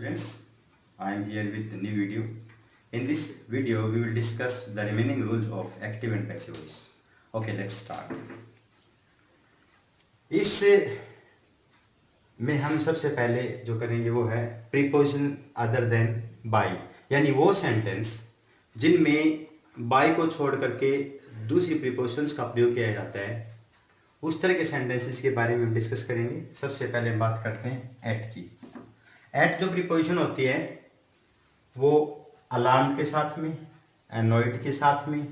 students, I am here with a new video. In this video, we will discuss the remaining rules of active and passive voice. Okay, let's start. इस में हम सबसे पहले जो करेंगे वो है प्रीपोजिशन अदर देन बाय, यानी वो सेंटेंस जिनमें बाय को छोड़ करके दूसरी प्रीपोजिशंस का प्रयोग किया जाता है, उस तरह के सेंटेंसेस के बारे में हम डिस्कस करेंगे। सबसे पहले हम बात करते हैं एट की। एट जो प्रीपोजिशन होती है वो अलार्म्ड के साथ में, एनॉयड के साथ में,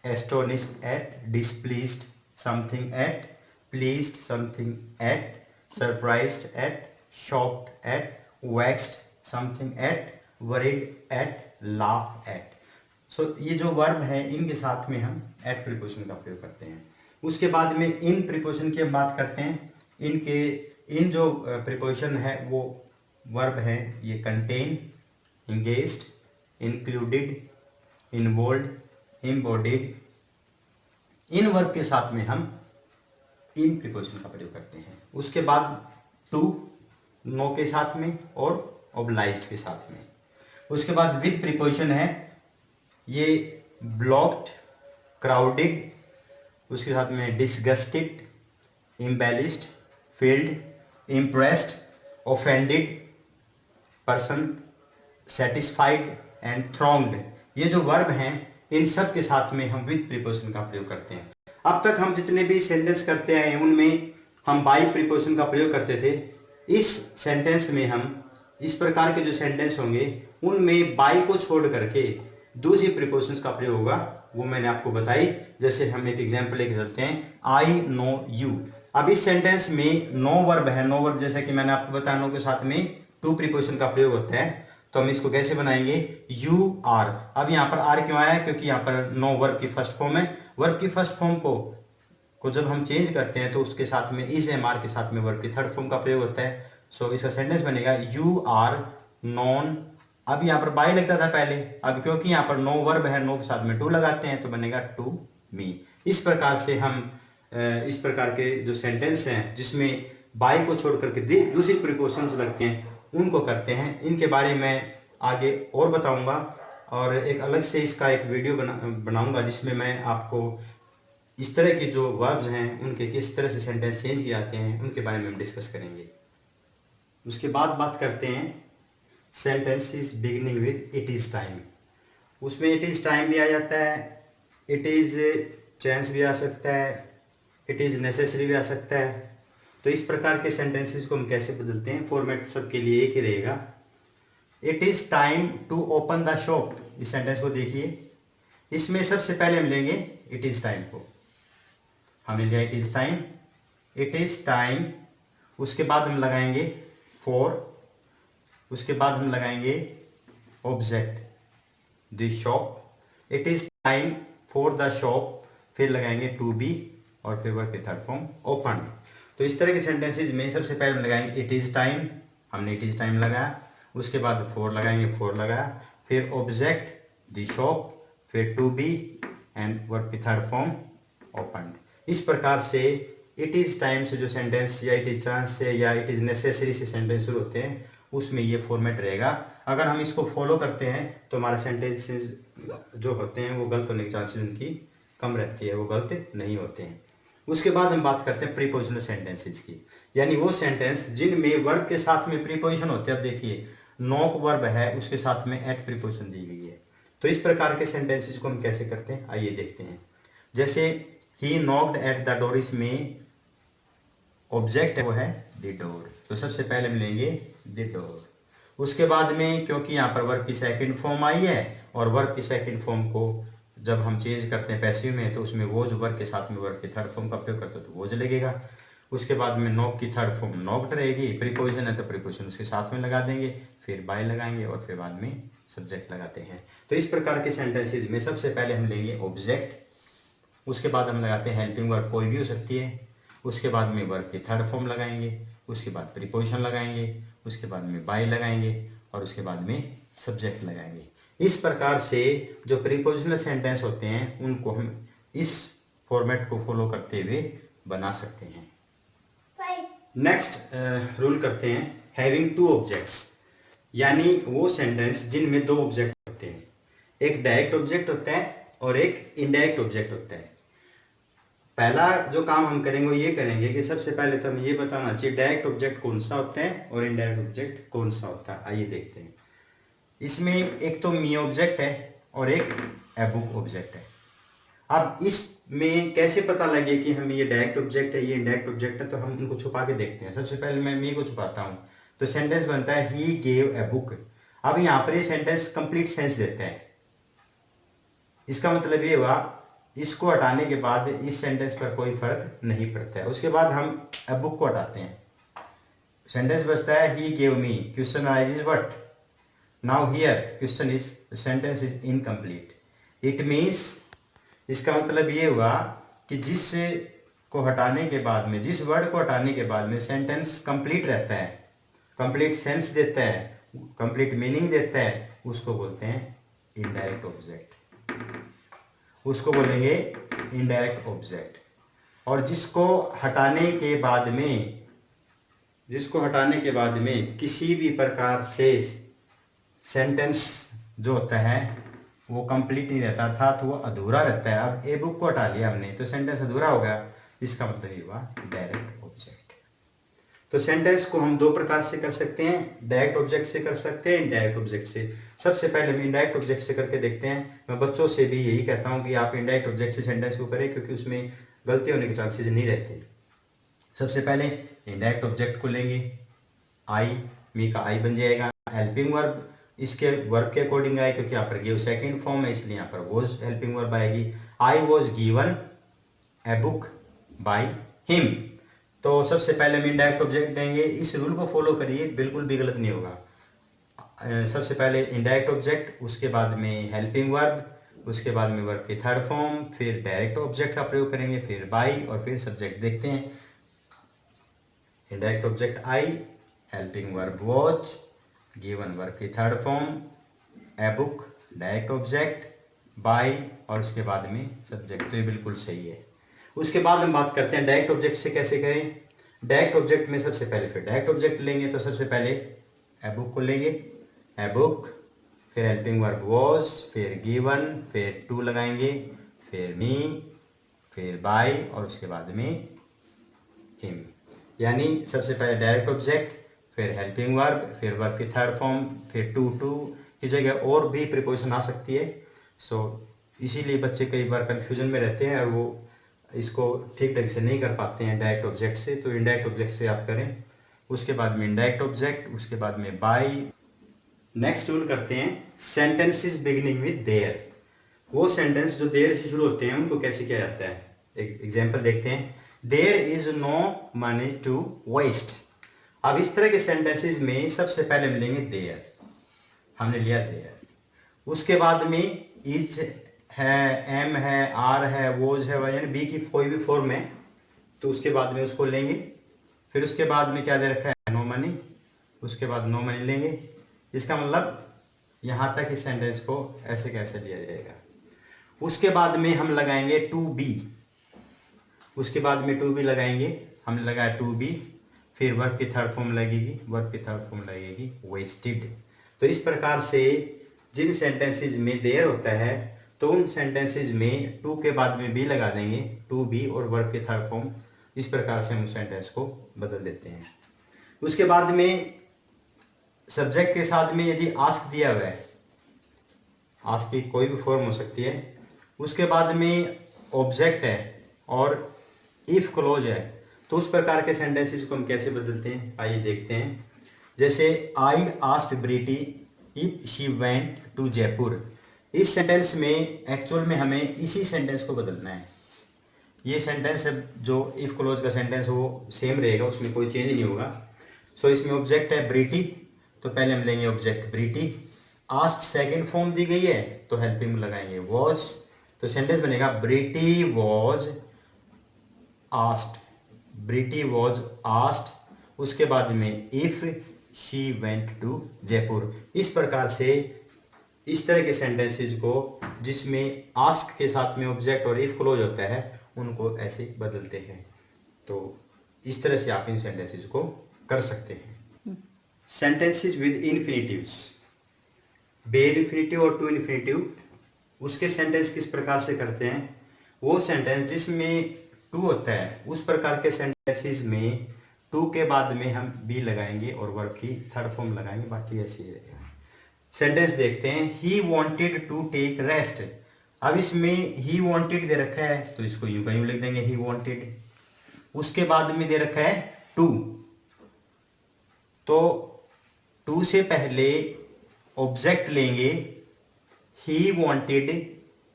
astonished at, displeased something at, pleased something at, surprised at, shocked at, vexed something at, worried at, laugh at. So ये जो वर्ब है इनके साथ में हम एट प्रीपोजिशन का प्रयोग करते हैं। उसके बाद में इन प्रीपोजिशन की हम बात करते हैं। इन जो प्रीपोजिशन है वो वर्ब है, ये content, engaged, included, involve, embodied. इन वर्ब के साथ में हम इन प्रीपोजिशन का प्रयोग करते हैं। उसके बाद टू, नो के साथ में और ऑब्लाइज्ड के साथ में। उसके बाद विद प्रीपोजिशन है, ये ब्लॉक्ड, क्राउडेड, उसके साथ में disgusted, embellished, filled, impressed, offended person, satisfied and thronged. ये जो वर्ब हैं इन सब के साथ में हम विद प्रीपोजिशन का प्रयोग करते हैं। अब तक हम जितने भी सेंटेंस करते हैं उनमें हम बाय प्रीपोजिशन का प्रयोग करते थे। इस सेंटेंस में हम इस प्रकार के जो सेंटेंस होंगे उनमें बाय को छोड़ करके दूसरी प्रीपोजिशंस का प्रयोग होगा, वो मैंने आपको बताई। जैसे हम एक एग्जांपल लेके चलते हैं, आई नो यू। अब इस सेंटेंस में नो वर्ब है, नो वर्ब जैसा कि मैंने आपको बताया नो के साथ में टू प्रीपोजिशन का प्रयोग होता है, तो हम इसको कैसे बनाएंगे, यू आर। अब यहाँ पर आर क्यों आया है, क्योंकि यहाँ पर नो वर्ब की फर्स्ट फॉर्म है। वर्ब की फर्स्ट फॉर्म को जब हम चेंज करते हैं तो उसके साथ में इज एम आर के साथ में वर्ब की थर्ड फॉर्म का प्रयोग होता है। सो इसका सेंटेंस बनेगा यू आर नॉन। अब यहाँ पर बाय लगता था पहले, अब क्योंकि यहाँ पर नो वर्ब है, नो के साथ में टू लगाते हैं तो बनेगा टू मी। इस प्रकार से हम इस प्रकार के जो सेंटेंस हैं जिसमें बाय को छोड़ करके दूसरी प्रीपोजिशंस लगते हैं उनको करते हैं। इनके बारे में आगे और बताऊंगा और एक अलग से इसका एक वीडियो बनाऊंगा जिसमें मैं आपको इस तरह के जो वर्ब्स हैं उनके किस तरह से सेंटेंस चेंज किए जाते हैं उनके बारे में हम डिस्कस करेंगे। उसके बाद बात करते हैं sentences beginning with it is time. उसमें इट इज़ टाइम भी आ जाता है, इट इज़ चांस भी आ सकता है, इट इज़ नेसेसरी भी आ सकता है। तो इस प्रकार के सेंटेंसेस को हम कैसे बदलते हैं, फॉर्मेट सबके लिए एक ही रहेगा। It is time to open the shop, इस सेंटेंस को देखिए। इसमें सबसे पहले हम लेंगे इट इज़ टाइम को, हमने लिया it is time, it is time. उसके बाद हम लगाएंगे फॉर, उसके बाद हम लगाएंगे object the shop. It is time for the shop, फिर लगाएंगे टू बी और फिर वर्ब की थर्ड फॉर्म ओपन। तो इस तरह के सेंटेंसेस में सबसे पहले हम लगाएंगे इट इज़ टाइम, हमने इट इज़ टाइम लगाया। उसके बाद फॉर लगाएंगे, फॉर लगाया, फिर ऑब्जेक्ट द शॉप, फिर टू बी एंड वर्ब की थर्ड फॉर्म ओपन। इस प्रकार से इट इज़ टाइम से जो सेंटेंस या इट इज़ चांस से या इट इज़ नेसेसरी से सेंटेंस शुरू होते हैं उसमें ये फॉर्मेट रहेगा। अगर हम इसको फॉलो करते हैं तो हमारे सेंटेंसेस जो होते हैं वो गलत होने की चांसेस उनकी कम रहती है, वो गलत नहीं होते हैं। उसके बाद हम बात करते हैं प्रीपोजिशनल सेंटेंसेस की, यानी वो सेंटेंस जिनमें वर्ब के साथ में प्रीपोजिशन होते हैं। अब देखिए नॉक वर्ब है, उसके साथ में एट प्रीपोजिशन दी गई है। तो इस प्रकार के सेंटेंसेस को हम कैसे करते हैं आइए देखते हैं। जैसे ही नॉक्ड एट द डोर, इसमें ऑब्जेक्ट है वो है द डोर, तो सबसे पहले हम लेंगे द डोर। उसके बाद में क्योंकि यहाँ पर वर्ब की सेकंड फॉर्म आई है और वर्ब की सेकंड फॉर्म को जब हम चेंज करते हैं पैसिव में तो उसमें वो जो वर्ब के साथ में वर्ब की थर्ड फॉर्म का प्रयोग करते हो तो वो जो लगेगा। उसके बाद में नॉक की थर्ड फॉर्म नॉक्ड रहेगी, प्रीपोजिशन है तो प्रीपोजिशन उसके साथ में लगा देंगे, फिर बाय लगाएंगे और फिर बाद में सब्जेक्ट लगाते हैं। तो इस प्रकार के सेंटेंसेज में सबसे पहले हम लेंगे ऑब्जेक्ट, उसके बाद हम लगाते हैं हेल्पिंग वर्ब, कोई भी हो सकती है। उसके बाद में वर्ब की थर्ड फॉर्म लगाएंगे, उसके बाद प्रीपोजिशन लगाएंगे, उसके बाद में बाय लगाएंगे और उसके बाद में सब्जेक्ट लगाएंगे। इस प्रकार से जो प्रीपोजिशनल सेंटेंस होते हैं उनको हम इस फॉर्मेट को फॉलो करते हुए बना सकते हैं। नेक्स्ट रूल करते हैं हैविंग टू ऑब्जेक्ट्स। यानी वो सेंटेंस जिनमें दो ऑब्जेक्ट होते हैं, एक डायरेक्ट ऑब्जेक्ट होता है और एक इनडायरेक्ट ऑब्जेक्ट होता है। पहला जो काम हम करेंगे वो ये करेंगे कि सबसे पहले तो हमें ये बताना चाहिए डायरेक्ट ऑब्जेक्ट कौन सा होता है और इनडायरेक्ट ऑब्जेक्ट कौन सा होता है। आइए देखते हैं। इसमें एक तो मी ऑब्जेक्ट है और एक एबुक ऑब्जेक्ट है। अब इसमें कैसे पता लगे कि हमें ये डायरेक्ट ऑब्जेक्ट है ये इनडायरेक्ट ऑब्जेक्ट है, तो हम उनको छुपा के देखते हैं। सबसे पहले मैं मी को छुपाता हूँ तो सेंटेंस बनता है ही गेव ए बुक। अब यहाँ पर ये सेंटेंस कंप्लीट सेंस देता है। इसका मतलब ये हुआ इसको हटाने के बाद इस सेंटेंस पर कोई फर्क नहीं पड़ता है। उसके बाद हम ए बुक को हटाते हैं, सेंटेंस बचता है he gave me, question arises what. Now here question is sentence is incomplete. It means इसका मतलब ये हुआ कि जिस को हटाने के बाद में, जिस वर्ड को हटाने के बाद में सेंटेंस कंप्लीट रहता है, कंप्लीट सेंस देता है, कंप्लीट मीनिंग देता है, उसको बोलते हैं इनडायरेक्ट ऑब्जेक्ट, उसको बोलेंगे इनडायरेक्ट ऑब्जेक्ट। और जिसको हटाने के बाद में, जिसको हटाने के बाद में किसी भी प्रकार से सेंटेंस जो होता है वो कंप्लीट नहीं रहता, अर्थात वो अधूरा रहता है। अब ए बुक को हटा लिया हमने तो सेंटेंस अधूरा हो गया, इसका मतलब ये हुआ डायरेक्ट ऑब्जेक्ट। तो सेंटेंस को हम दो प्रकार से कर सकते हैं, डायरेक्ट ऑब्जेक्ट से कर सकते हैं, इनडायरेक्ट ऑब्जेक्ट से। सबसे पहले हम इनडायरेक्ट ऑब्जेक्ट से करके देखते हैं। मैं बच्चों से भी यही कहता हूँ कि आप इनडायरेक्ट ऑब्जेक्ट से सेंटेंस को करें, क्योंकि उसमें गलती होने के चांसेस नहीं रहते। सबसे पहले इनडायरेक्ट ऑब्जेक्ट को लेंगे, आई, मी का आई बन जाएगा। हेल्पिंग वर्ब इसके वर्ब के अकॉर्डिंग आए, क्योंकि यहाँ पर गिव सेकंड फॉर्म है, इसलिए यहाँ पर वॉज हेल्पिंग वर्ब आएगी। I was given a book by him. तो सबसे पहले हम इनडायरेक्ट ऑब्जेक्ट लेंगे। इस रूल को फॉलो करिए, बिल्कुल भी गलत नहीं होगा। सबसे पहले इनडायरेक्ट ऑब्जेक्ट, उसके बाद में हेल्पिंग वर्ब, उसके बाद में वर्ब की थर्ड फॉर्म, फिर डायरेक्ट ऑब्जेक्ट का प्रयोग करेंगे, फिर बाय और फिर सब्जेक्ट। देखते हैं, indirect object I, helping verb watch, given verb की third form, a book, direct object, by और उसके बाद में सब्जेक्ट। तो ये बिल्कुल सही है। उसके बाद हम बात करते हैं डायरेक्ट ऑब्जेक्ट से कैसे करें। डायरेक्ट ऑब्जेक्ट में सबसे पहले फिर डायरेक्ट ऑब्जेक्ट लेंगे, तो सबसे पहले ए बुक को लेंगे, ए बुक, फिर हेल्पिंग वर्ब वॉज, फिर गिवन, फिर टू लगाएंगे, फिर मी, फिर बाय और उसके बाद में हिम। यानी सबसे पहले डायरेक्ट ऑब्जेक्ट, फिर हेल्पिंग वर्ब, फिर वर्ब की थर्ड फॉर्म, फिर टू की जगह और भी प्रीपोजिशन आ सकती है। सो इसीलिए बच्चे कई बार कंफ्यूजन में रहते हैं और वो इसको ठीक ढंग से नहीं कर पाते हैं डायरेक्ट ऑब्जेक्ट से। तो इनडायरेक्ट ऑब्जेक्ट से आप करें, उसके बाद में इनडायरेक्ट ऑब्जेक्ट, उसके बाद में बाय। नेक्स्ट रूल करते हैं सेंटेंसेस बिगिनिंग विद देयर। वो सेंटेंस जो देयर से शुरू होते हैं उनको कैसे किया जाता है। एक एग्जाम्पल देखते हैं, there is no money to waste. अब इस तरह के सेंटेंसेस में सबसे पहले मिलेंगे देयर, हमने लिया देयर। उसके बाद में इज है, एम है, आर है, वोज है, यानी बी की कोई भी फॉर्म है तो उसके बाद में उसको लेंगे। फिर उसके बाद में क्या दे रखा है, नो मनी, उसके बाद नो मनी लेंगे। इसका मतलब यहाँ तक इस सेंटेंस को ऐसे कैसे लिया जाएगा। उसके बाद में हम लगाएंगे टू बी, उसके बाद में टू बी लगाएंगे, हमने लगाया टू बी, फिर वर्ब की थर्ड फॉर्म लगेगी, वर्ब की थर्ड फॉर्म लगेगी वेस्टेड। तो इस प्रकार से जिन सेंटेंसेस में देयर होता है तो उन सेंटेंसेस में टू के बाद में बी लगा देंगे, टू बी और वर्ब की थर्ड फॉर्म। इस प्रकार से हम सेंटेंस को बदल देते हैं। उसके बाद में सब्जेक्ट के साथ में यदि आस्क दिया हुआ है, आस्क की कोई भी फॉर्म हो सकती है, उसके बाद में ऑब्जेक्ट है और इफ क्लोज है, तो उस प्रकार के सेंटेंसेस को हम कैसे बदलते हैं आइए देखते हैं। जैसे I asked Preeti if she went to Jaipur. इस सेंटेंस में एक्चुअल में हमें इसी सेंटेंस को बदलना है। ये सेंटेंस जो इफ क्लोज का सेंटेंस वो सेम रहेगा, उसमें कोई चेंज नहीं होगा। सो इसमें ऑब्जेक्ट है ब्रीटी, तो पहले हम लेंगे object Preeti. Asked second form दी गई है तो हेल्पिंग लगाएंगे वॉज, तो सेंटेंस बनेगा Preeti was asked, Preeti was asked. उसके बाद में if she went to Jaipur. इस प्रकार से इस तरह के सेंटेंसेस को जिसमें आस्क के साथ में ऑब्जेक्ट और इफ क्लोज होता है उनको ऐसे बदलते हैं। तो इस तरह से आप इन सेंटेंसेस को कर सकते हैं। सेंटेंसेस विद इन्फिनिटिव्स, बेयर इन्फिनिटिव और टू इन्फिनिटिव, उसके सेंटेंस किस प्रकार से करते हैं? वो सेंटेंस जिसमें टू होता है उस प्रकार के सेंटेंसेस में टू के बाद में हम बी लगाएंगे और वर्ब की थर्ड फॉर्म लगाएंगे, बाकी ऐसे ही रहेगा। सेंटेंस देखते हैं, he wanted to take rest. अब इसमें ही वॉन्टेड दे रखा है तो इसको यूं का यूं लिख देंगे, ही वॉन्टेड। उसके बाद में दे रखा है टू, तो टू से पहले ऑब्जेक्ट लेंगे ही वॉन्टेड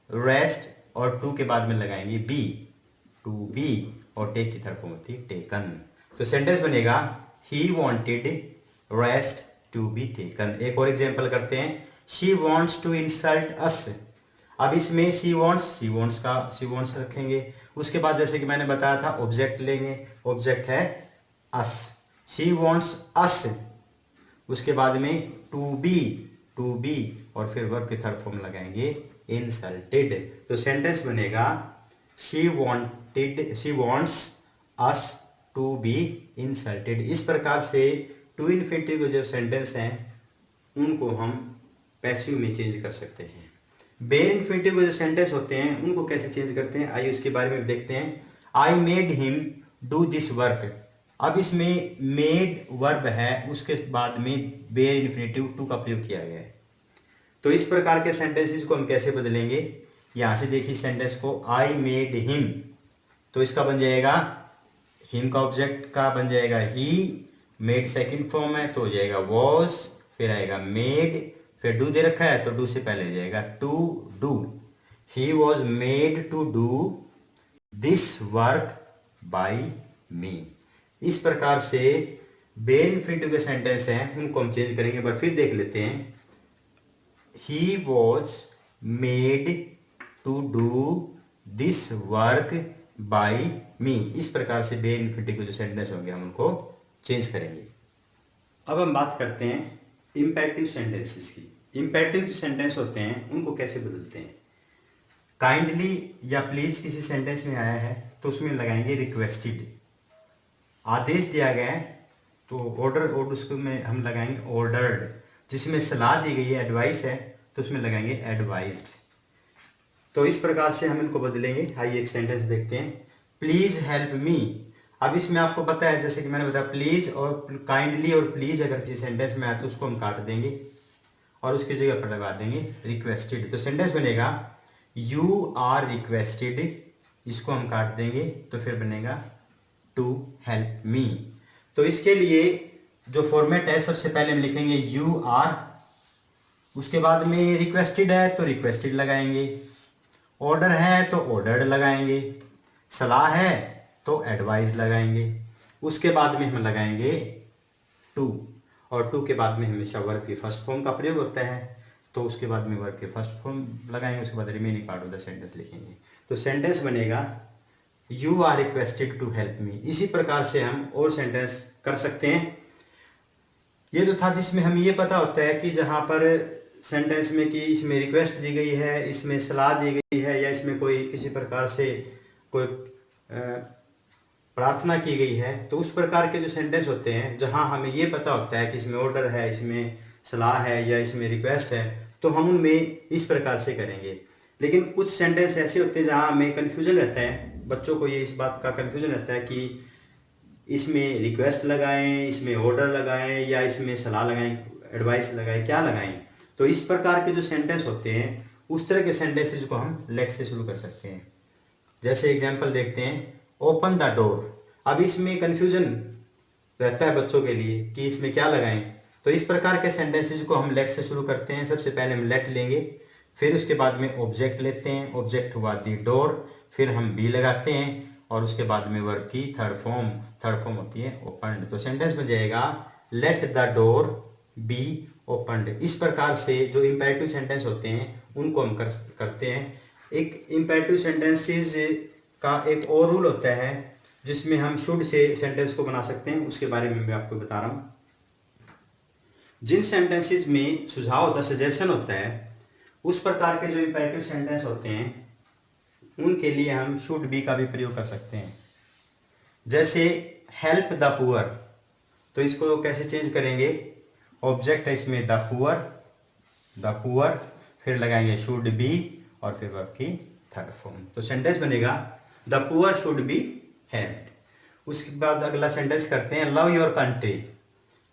रेस्ट और टू के बाद में लगाएंगे बी, टू बी, और टेक की थर्ड फॉर्म होती है टेकन। तो सेंटेंस बनेगा he wanted rest to be taken. एक और एग्जांपल करते हैं, she wants to insult us. अब इसमें शी वॉन्ट्स रखेंगे, उसके बाद जैसे कि मैंने बताया था ऑब्जेक्ट लेंगे, ऑब्जेक्ट है अस, शी वॉन्ट्स अस, उसके बाद में टू बी और फिर वर्ब की थर्ड फॉर्म लगाएंगे इंसल्टेड। तो सेंटेंस बनेगा she wants us to be insulted. इस प्रकार से टू इन्फिनिटिव के जो सेंटेंस हैं उनको हम पैसिव में चेंज कर सकते हैं। बेयर इन्फिनिटिव के जो सेंटेंस होते हैं उनको कैसे चेंज करते हैं, आइए उसके बारे में देखते हैं। I made him do this work. अब इसमें मेड वर्ब है, उसके बाद में बेयर इन्फिनिटिव टू का प्रयोग किया गया है। तो इस प्रकार के सेंटेंसेस को हम कैसे बदलेंगे, यहां से देखिए सेंटेंस को, आई मेड हिम, तो इसका बन जाएगा हिम का ऑब्जेक्ट का बन जाएगा ही, मेड सेकंड फॉर्म है तो हो जाएगा वॉज, फिर आएगा मेड, फिर डू दे रखा है तो डू से पहले जाएगा to do. He was made to do this work by me. इस प्रकार से बेयर इन्फिनिटिव के सेंटेंस हैं उनको हम चेंज करेंगे, पर फिर देख लेते हैं। He was made to do this work by me. इस प्रकार से बेयर इन्फिनिटिव के जो सेंटेंस होंगे हम उनको चेंज करेंगे। अब हम बात करते हैं इंपेरेटिव सेंटेंसेस की। इंपेरेटिव जो सेंटेंस होते हैं उनको कैसे बदलते हैं। काइंडली या प्लीज किसी सेंटेंस में आया है तो उसमें लगाएंगे रिक्वेस्टेड। आदेश दिया गया है तो ऑर्डर, और उसको में हम लगाएंगे ऑर्डर्ड। जिसमें सलाह दी गई है, एडवाइस है, तो उसमें लगाएंगे एडवाइज्ड। तो इस प्रकार से हम इनको बदलेंगे। आइए एक सेंटेंस देखते हैं, प्लीज हेल्प मी। अब इसमें आपको पता है जैसे कि मैंने बताया प्लीज और काइंडली और प्लीज अगर किसी सेंटेंस में आए तो उसको हम काट देंगे और उसकी जगह पर लगा देंगे रिक्वेस्टेड। तो सेंटेंस बनेगा यू आर रिक्वेस्टेड, इसको हम काट देंगे तो फिर बनेगा टू हेल्प मी। तो इसके लिए जो फॉर्मेट है, सबसे पहले हम लिखेंगे यू आर, उसके बाद में रिक्वेस्टेड है तो रिक्वेस्टेड लगाएंगे, ऑर्डर है तो ऑर्डर्ड लगाएंगे, सलाह है तो एडवाइस लगाएंगे, उसके बाद में हम लगाएंगे टू, और टू के बाद में हमेशा वर्ब की फर्स्ट फॉर्म का प्रयोग होता है तो उसके बाद में वर्ब के फर्स्ट फॉर्म लगाएंगे, उसके बाद remaining part of the sentence लिखेंगे। तो सेंटेंस बनेगा you are requested to help me. इसी प्रकार से हम और सेंटेंस कर सकते हैं। ये तो था जिसमें हमें ये पता होता है कि जहाँ पर सेंटेंस में कि इसमें रिक्वेस्ट दी गई है, इसमें सलाह दी गई है, या इसमें कोई किसी प्रकार से कोई प्रार्थना की गई है, तो उस प्रकार के जो सेंटेंस होते हैं जहाँ हमें ये पता होता है कि इसमें ऑर्डर है, इसमें सलाह है या इसमें रिक्वेस्ट है, तो हम उनमें इस प्रकार से करेंगे। लेकिन कुछ सेंटेंस ऐसे होते हैं जहाँ हमें कन्फ्यूजन रहता है, बच्चों को ये इस बात का कन्फ्यूजन रहता है कि इसमें रिक्वेस्ट लगाएं, इसमें ऑर्डर लगाएं, या इसमें सलाह लगाएं, एडवाइस लगाएं, क्या लगाएं। तो इस प्रकार के जो सेंटेंस होते हैं उस तरह के सेंटेंसेस को हम लेट से शुरू कर सकते हैं। जैसे एग्जांपल देखते हैं, ओपन द डोर। अब इसमें कन्फ्यूजन रहता है बच्चों के लिए कि इसमें क्या लगाएं, तो इस प्रकार के सेंटेंसेस को हम लेट से शुरू करते हैं। सबसे पहले हम लेट लेंगे, फिर उसके बाद में ऑब्जेक्ट लेते हैं, ऑब्जेक्ट हुआ दी डोर, फिर हम बी लगाते हैं और उसके बाद में वर्ब की थर्ड फॉर्म होती है ओपनड। तो सेंटेंस बन जाएगा let the door B opened. इस प्रकार से जो इंपेरेटिव सेंटेंस होते हैं उनको हम करते हैं। एक इंपेरेटिव सेंटेंसेस का एक और रूल होता है जिसमें हम शुड से सेंटेंस को बना सकते हैं, उसके बारे में मैं आपको बता रहा हूँ। जिन सेंटेंसेस में सुझाव होता है, सजेशन होता है, उस प्रकार के जो इंपेरेटिव सेंटेंस होते हैं उनके लिए हम शुड बी का भी प्रयोग कर सकते हैं। जैसे हेल्प द पुअर, तो इसको कैसे चेंज करेंगे, ऑब्जेक्ट है इसमें द पुअर, फिर लगाएंगे शुड बी और फिर वर्ब की थर्ड फॉर्म। तो सेंटेंस बनेगा the poor should be helped. उसके बाद अगला सेंटेंस करते हैं लव योर कंट्री।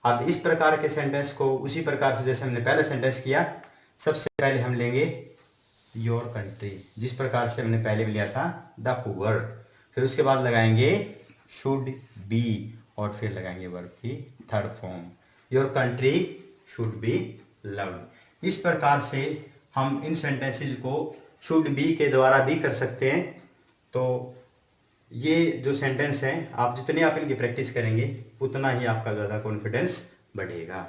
अब इस प्रकार के सेंटेंस को उसी प्रकार से जैसे हमने पहले सेंटेंस किया, सबसे पहले हम लेंगे योर कंट्री, जिस प्रकार से हमने पहले भी लिया था द पुअर, फिर उसके बाद लगाएंगे शुड बी और फिर लगाएंगे वर्ब की third form, your country should be loved. इस प्रकार से हम इन सेंटेंसेस को शुड बी के द्वारा भी कर सकते हैं। तो ये जो सेंटेंस हैं, आप जितने आप इनकी प्रैक्टिस करेंगे उतना ही आपका ज़्यादा कॉन्फिडेंस बढ़ेगा।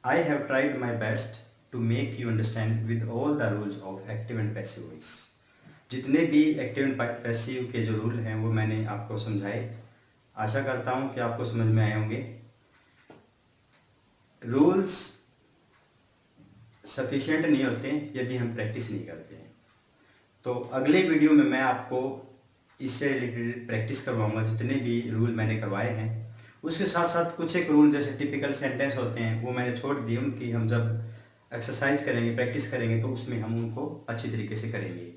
I have tried my best to make you understand with all the rules of active and passive voice। जितने भी एक्टिव एंड पैसिव के जो रूल हैं वो मैंने आपको समझाए। आशा करता हूँ कि आपको समझ में आए होंगे। रूल्स सफिशिएंट नहीं होते यदि हम प्रैक्टिस नहीं करते हैं। तो अगले वीडियो में मैं आपको इससे रिलेटेड प्रैक्टिस करवाऊंगा, जितने भी रूल मैंने करवाए हैं। उसके साथ साथ कुछ एक रूल जैसे टिपिकल सेंटेंस होते हैं वो मैंने छोड़ दिए, उनकी हम जब एक्सरसाइज करेंगे, प्रैक्टिस करेंगे तो उसमें हम उनको अच्छी तरीके से करेंगे।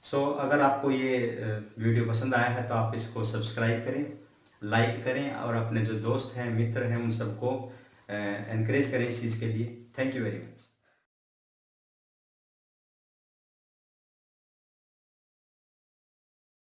सो अगर आपको ये वीडियो पसंद आया है तो आप इसको सब्सक्राइब करें, लाइक करें और अपने जो दोस्त हैं, मित्र हैं, उन सबको एनकरेज करें इस चीज़ के लिए। Thank you very much.